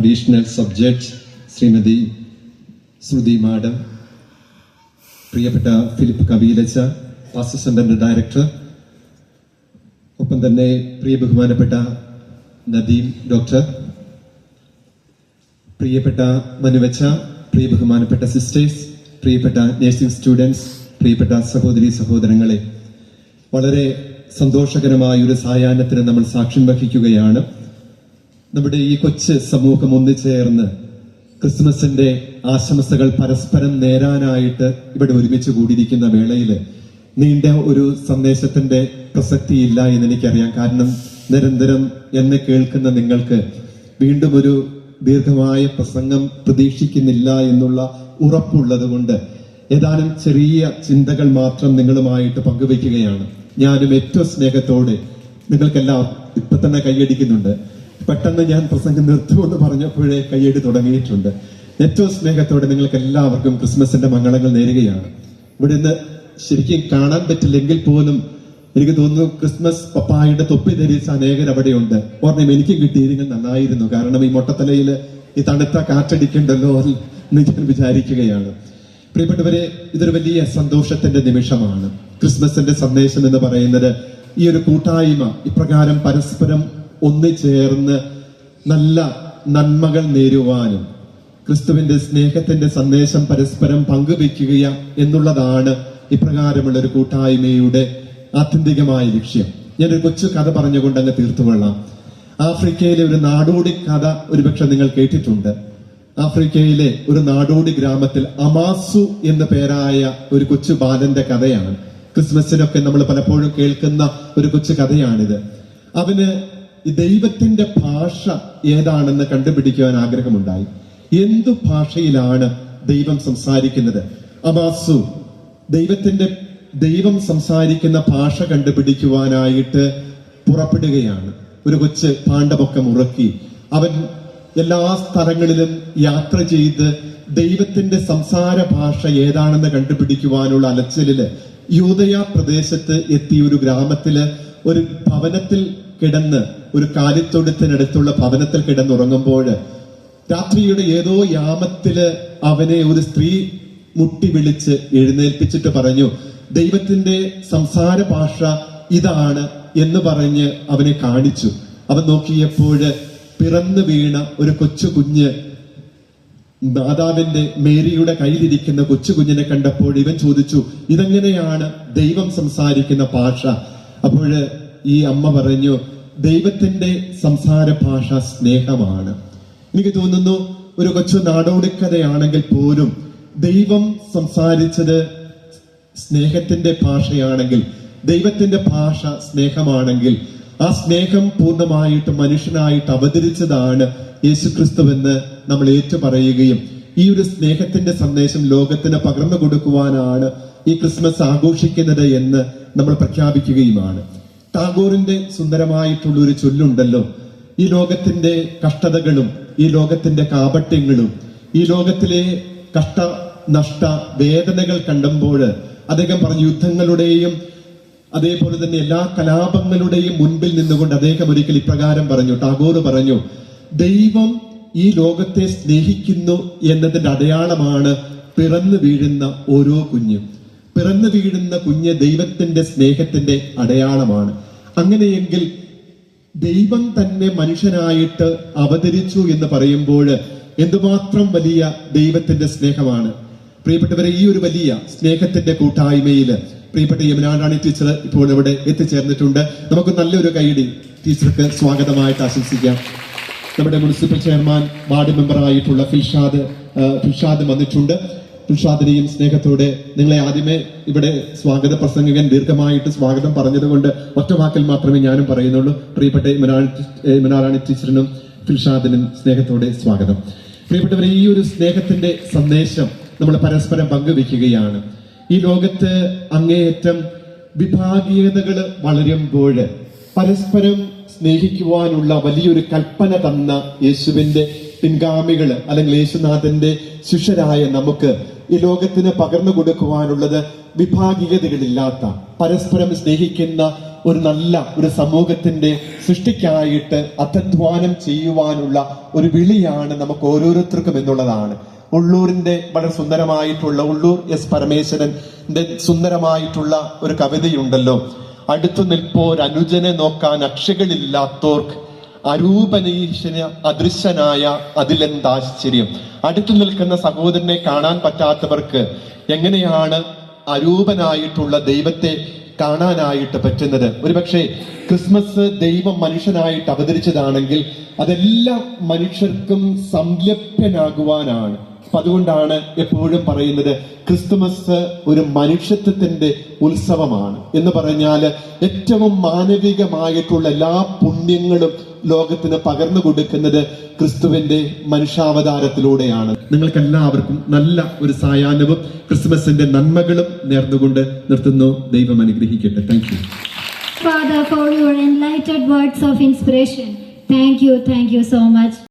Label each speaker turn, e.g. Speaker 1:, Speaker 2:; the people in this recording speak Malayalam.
Speaker 1: അഡീഷണൽ സബ്ജക്ട് ശ്രീമതി ശ്രുതി മാഡം, പ്രിയപ്പെട്ട ഫിലിപ്പ് കവീലച്ച, പാസ്റ്റർ സെന്ററിന്റെ ഡയറക്ടർ, ഒപ്പം തന്നെ പ്രിയ ബഹുമാനപ്പെട്ട നദീം ഡോക്ടർ, പ്രിയപ്പെട്ട മനുവച്ച, പ്രിയ ബഹുമാനപ്പെട്ട സിസ്റ്റേഴ്സ്, പ്രിയപ്പെട്ട നഴ്സിംഗ് സ്റ്റുഡൻസ്, പ്രിയപ്പെട്ട സഹോദരി സഹോദരങ്ങളെ, വളരെ സന്തോഷകരമായ ഒരു സായാഹ്നത്തിന് നമ്മൾ സാക്ഷ്യം വഹിക്കുകയാണ്. നമ്മുടെ ഈ കൊച്ചു സമൂഹം ഒന്നുചേർന്ന് ക്രിസ്മസിന്റെ ആശംസകൾ പരസ്പരം നേരാനായിട്ട് ഇവിടെ ഒരുമിച്ച് കൂടിയിരിക്കുന്ന വേളയില് നീണ്ട ഒരു സന്ദേശത്തിന്റെ പ്രസക്തിയില്ല എന്ന് എനിക്കറിയാം. കാരണം നിരന്തരം എന്നെ കേൾക്കുന്ന നിങ്ങൾക്ക് വീണ്ടും ഒരു ദീർഘമായ പ്രസംഗം പ്രതീക്ഷിക്കുന്നില്ല എന്നുള്ള ഉറപ്പുള്ളത് കൊണ്ട് ഏതാനും ചെറിയ ചിന്തകൾ മാത്രം നിങ്ങളുമായിട്ട് പങ്കുവയ്ക്കുകയാണ്. ഞാനും ഏറ്റവും സ്നേഹത്തോടെ നിങ്ങൾക്കെല്ലാം ഇപ്പൊ തന്നെ കൈയടിക്കുന്നുണ്ട്. പെട്ടെന്ന് ഞാൻ പ്രസംഗം നിർത്തുമെന്ന് പറഞ്ഞപ്പോഴേ കൈയടി തുടങ്ങിയിട്ടുണ്ട്. ഏറ്റവും സ്നേഹത്തോടെ നിങ്ങൾക്ക് എല്ലാവർക്കും ക്രിസ്മസിന്റെ മംഗളങ്ങൾ നേരുകയാണ്. ഇവിടെ നിന്ന് ശരിക്കും കാണാൻ പറ്റില്ലെങ്കിൽ പോലും എനിക്ക് തോന്നുന്നു ക്രിസ്മസ് പപ്പായുടെ തൊപ്പി ധരിച്ച അനേകർ അവിടെയുണ്ട്. ഓർമ്മയും എനിക്കും കിട്ടിയിരുന്നെങ്കിൽ നന്നായിരുന്നു. കാരണം ഈ മൊട്ടത്തലയിൽ ഈ തണുത്ത കാറ്റടിക്കണ്ടല്ലോ എന്ന് ഞാൻ വിചാരിക്കുകയാണ്. പ്രിയപ്പെട്ടവരെ, ഇതൊരു വലിയ സന്തോഷത്തിന്റെ നിമിഷമാണ്. ക്രിസ്മസിന്റെ സന്ദേശം എന്ന് പറയുന്നത് ഈ ഒരു കൂട്ടായ്മ ഇപ്രകാരം പരസ്പരം ഒന്നുചേർന്ന് നല്ല നന്മകൾ നേരുവാനും ക്രിസ്തുവിന്റെ സ്നേഹത്തിന്റെ സന്ദേശം പരസ്പരം പങ്കുവെക്കുക എന്നുള്ളതാണ് ഇപ്രകാരമുള്ള ഒരു കൂട്ടായ്മയുടെ ആത്യന്തികമായ ലക്ഷ്യം. ഞാനൊരു കൊച്ചു കഥ പറഞ്ഞുകൊണ്ട് അങ്ങ് തീർത്തുകൊള്ളാം. ആഫ്രിക്കയിലെ ഒരു നാടോടി കഥ ഒരുപക്ഷെ നിങ്ങൾ കേട്ടിട്ടുണ്ട്. ആഫ്രിക്കയിലെ ഒരു നാടോടി ഗ്രാമത്തിൽ അമാസു എന്ന പേരായ ഒരു കൊച്ചു ബാലന്റെ കഥയാണ്. ക്രിസ്മസിനൊക്കെ നമ്മൾ പലപ്പോഴും കേൾക്കുന്ന ഒരു കൊച്ചു കഥയാണിത്. അവന് ഈ ദൈവത്തിന്റെ ഭാഷ ഏതാണെന്ന് കണ്ടുപിടിക്കുവാൻ ആഗ്രഹമുണ്ടായി. എന്തു ഭാഷയിലാണ് ദൈവം സംസാരിക്കുന്നത്? അമാസു ദൈവം സംസാരിക്കുന്ന ഭാഷ കണ്ടുപിടിക്കുവാനായിട്ട് പുറപ്പെടുകയാണ്. ഒരു കൊച്ച് പാണ്ഡമൊക്കെ മുറക്കി അവൻ എല്ലാ സ്ഥലങ്ങളിലും യാത്ര ചെയ്ത് ദൈവത്തിന്റെ സംസാര ഭാഷ ഏതാണെന്ന് കണ്ടുപിടിക്കുവാനുള്ള അലച്ചിലില് യൂദയ പ്രദേശത്ത് എത്തിയ ഒരു ഗ്രാമത്തില് ഒരു ഭവനത്തിൽ കിടന്ന്, ഒരു കാലിത്തൊഴുത്തിനടുത്തുള്ള ഭവനത്തിൽ കിടന്നുറങ്ങുമ്പോൾ രാത്രിയുടെ ഏതോ യാമത്തില് അവനെ ഒരു സ്ത്രീ മുട്ടി വിളിച്ച് എഴുന്നേൽപ്പിച്ചിട്ട് പറഞ്ഞു, ദൈവത്തിന്റെ സംസാര ഭാഷ ഇതാണ് എന്ന് പറഞ്ഞ് അവനെ കാണിച്ചു. അവൻ നോക്കിയപ്പോൾ പിറന്നു വീണ ഒരു കൊച്ചു കുഞ്ഞ്, മാതാവിന്റെ മേരിയുടെ കയ്യിലിരിക്കുന്ന കൊച്ചു കുഞ്ഞിനെ കണ്ടപ്പോൾ ഇവൻ ചോദിച്ചു, ഇതെങ്ങനെയാണ് ദൈവം സംസാരിക്കുന്ന ഭാഷ? അപ്പോൾ ഈ അമ്മ പറഞ്ഞു, ദൈവത്തിന്റെ സംസാര ഭാഷ സ്നേഹമാണ്. എനിക്ക് തോന്നുന്നു ഒരു കൊച്ചു നാടോടിക്കഥയാണെങ്കിൽ പോലും ദൈവം സംസാരിച്ചത് സ്നേഹത്തിന്റെ ഭാഷയാണെങ്കിൽ, ദൈവത്തിന്റെ ഭാഷ സ്നേഹമാണെങ്കിൽ, ആ സ്നേഹം പൂർണ്ണമായിട്ട് മനുഷ്യനായിട്ട് അവതരിച്ചതാണ് യേശുക്രിസ്തുവെന്ന് നമ്മൾ ഏറ്റുപറയുകയും ഈ ഒരു സ്നേഹത്തിന്റെ സന്ദേശം ലോകത്തിന് പകർന്നു കൊടുക്കുവാനാണ് ഈ ക്രിസ്മസ് ആഘോഷിക്കുന്നത് എന്ന് നമ്മൾ പ്രഖ്യാപിക്കുകയുമാണ്. ടാഗോറിന്റെ സുന്ദരമായിട്ടുള്ള ഒരു ചൊല്ലുണ്ടല്ലോ, ഈ ലോകത്തിന്റെ കഷ്ടതകളും ഈ ലോകത്തിന്റെ കാപട്യങ്ങളും ഈ ലോകത്തിലെ കഷ്ട നഷ്ട വേദനകൾ കണ്ടുമ്പോൾ അദ്ദേഹം പറഞ്ഞു, യുദ്ധങ്ങളുടെയും അതേപോലെ തന്നെ എല്ലാ കലാപങ്ങളുടെയും മുൻപിൽ നിന്നുകൊണ്ട് അദ്ദേഹം ഒരിക്കൽ ഇപ്രകാരം പറഞ്ഞു, ടാഗോർ പറഞ്ഞു, ദൈവം ഈ ലോകത്തെ സ്നേഹിക്കുന്നു എന്നതിന്റെ അടയാളമാണ് പിറന്നു വീഴുന്ന ഓരോ കുഞ്ഞും. പിറന്നു വീഴുന്ന കുഞ്ഞ് ദൈവത്തിന്റെ സ്നേഹത്തിന്റെ അടയാളമാണ്. അങ്ങനെയെങ്കിൽ ദൈവം തന്നെ മനുഷ്യനായിട്ട് അവതരിച്ചു എന്ന് പറയുമ്പോൾ എന്തുമാത്രം വലിയ ദൈവത്തിന്റെ സ്നേഹമാണ്. പ്രിയപ്പെട്ടവരെ, ഈ ഒരു വലിയ സ്നേഹത്തിന്റെ കൂട്ടായ്മയില് പ്രിയപ്പെട്ട യമുനാറാണി ടീച്ചർ ഇപ്പോൾ ഇവിടെ എത്തിച്ചേർന്നിട്ടുണ്ട്. നമുക്ക് നല്ലൊരു കൈയടി ടീച്ചർക്ക് സ്വാഗതമായിട്ട് ആശംസിക്കാം. നമ്മുടെ മുനിസിപ്പൽ ചെയർമാൻ, വാർഡ് മെമ്പറായിട്ടുള്ള ഫിൽഷാദ് വന്നിട്ടുണ്ട്. ഫിൽഷാദിനെയും സ്നേഹത്തോടെ നിങ്ങളെ ആദ്യമേ ഇവിടെ സ്വാഗത പ്രസംഗകൻ ദീർഘമായിട്ട് സ്വാഗതം പറഞ്ഞതുകൊണ്ട് ഒറ്റ വാക്കിൽ മാത്രമേ ഞാനും പറയുന്നുള്ളൂ. പ്രിയപ്പെട്ട യമുനാറാണി ടീച്ചറിനും ഫിൽഷാദിനും സ്നേഹത്തോടെ സ്വാഗതം. പ്രിയപ്പെട്ടവരെ, ഈ ഒരു സ്നേഹത്തിന്റെ സന്ദേശം നമ്മൾ പരസ്പരം പങ്കുവെക്കുകയാണ്. ഈ ലോകത്ത് അങ്ങേയറ്റം വിഭാഗീയതകൾ വളരുമ്പോൾ പരസ്പരം സ്നേഹിക്കുവാനുള്ള വലിയൊരു കൽപ്പന തന്ന യേശുവിന്റെ പിൻഗാമികള് അല്ലെങ്കിൽ യേശുനാഥന്റെ ശിഷ്യരായ നമുക്ക് ഈ ലോകത്തിന് പകർന്നു കൊടുക്കുവാനുള്ളത് വിഭാഗീയതകളില്ലാത്ത, പരസ്പരം സ്നേഹിക്കുന്ന ഒരു നല്ല ഒരു സമൂഹത്തിന്റെ സൃഷ്ടിക്കായിട്ട് അത്യധ്വാനം ചെയ്യുവാനുള്ള ഒരു വിളിയാണ് നമുക്ക് ഓരോരുത്തർക്കും എന്നുള്ളതാണ്. ഉള്ളൂരിന്റെ വളരെ സുന്ദരമായിട്ടുള്ള ഉള്ളൂർ എസ് പരമേശ്വരന്റെ സുന്ദരമായിട്ടുള്ള ഒരു കവിതയുണ്ടല്ലോ, അടുത്തു നിൽപ്പോരനുജനെ നോക്കാൻ അക്ഷകളില്ലാത്തോർക്ക് അരൂപനീശന് അദൃശ്യനായ അതിലെന്താശ്ചര്യം. അടുത്തു നിൽക്കുന്ന സഹോദരനെ കാണാൻ പറ്റാത്തവർക്ക് എങ്ങനെയാണ് അരൂപനായിട്ടുള്ള ദൈവത്തെ കാണാനായിട്ട് പറ്റുന്നത്? ഒരുപക്ഷെ ക്രിസ്മസ് ദൈവം മനുഷ്യനായിട്ട് അവതരിച്ചതാണെങ്കിൽ അതെല്ലാം മനുഷ്യർക്കും സംലഭ്യനാകുവാനാണ്. അപ്പൊ അതുകൊണ്ടാണ് എപ്പോഴും പറയുന്നത് ക്രിസ്തുമസ് ഒരു മനുഷ്യത്വത്തിന്റെ ഉത്സവമാണ് എന്ന് പറഞ്ഞാൽ ഏറ്റവും മാനവികമായിട്ടുള്ള എല്ലാ പുണ്യങ്ങളും ലോകത്തിന് പകർന്നു കൊടുക്കുന്നത് ക്രിസ്തുവിന്റെ മനുഷ്യാവതാരത്തിലൂടെയാണ്. നിങ്ങൾക്ക് എല്ലാവർക്കും നല്ല ഒരു സായാഹ്നവും ക്രിസ്മസിന്റെ നന്മകളും നേർന്നുകൊണ്ട് നിർത്തുന്നു. ദൈവം അനുഗ്രഹിക്കട്ടെ. Thank you
Speaker 2: Father, for your enlightened words of inspiration. Thank you so much.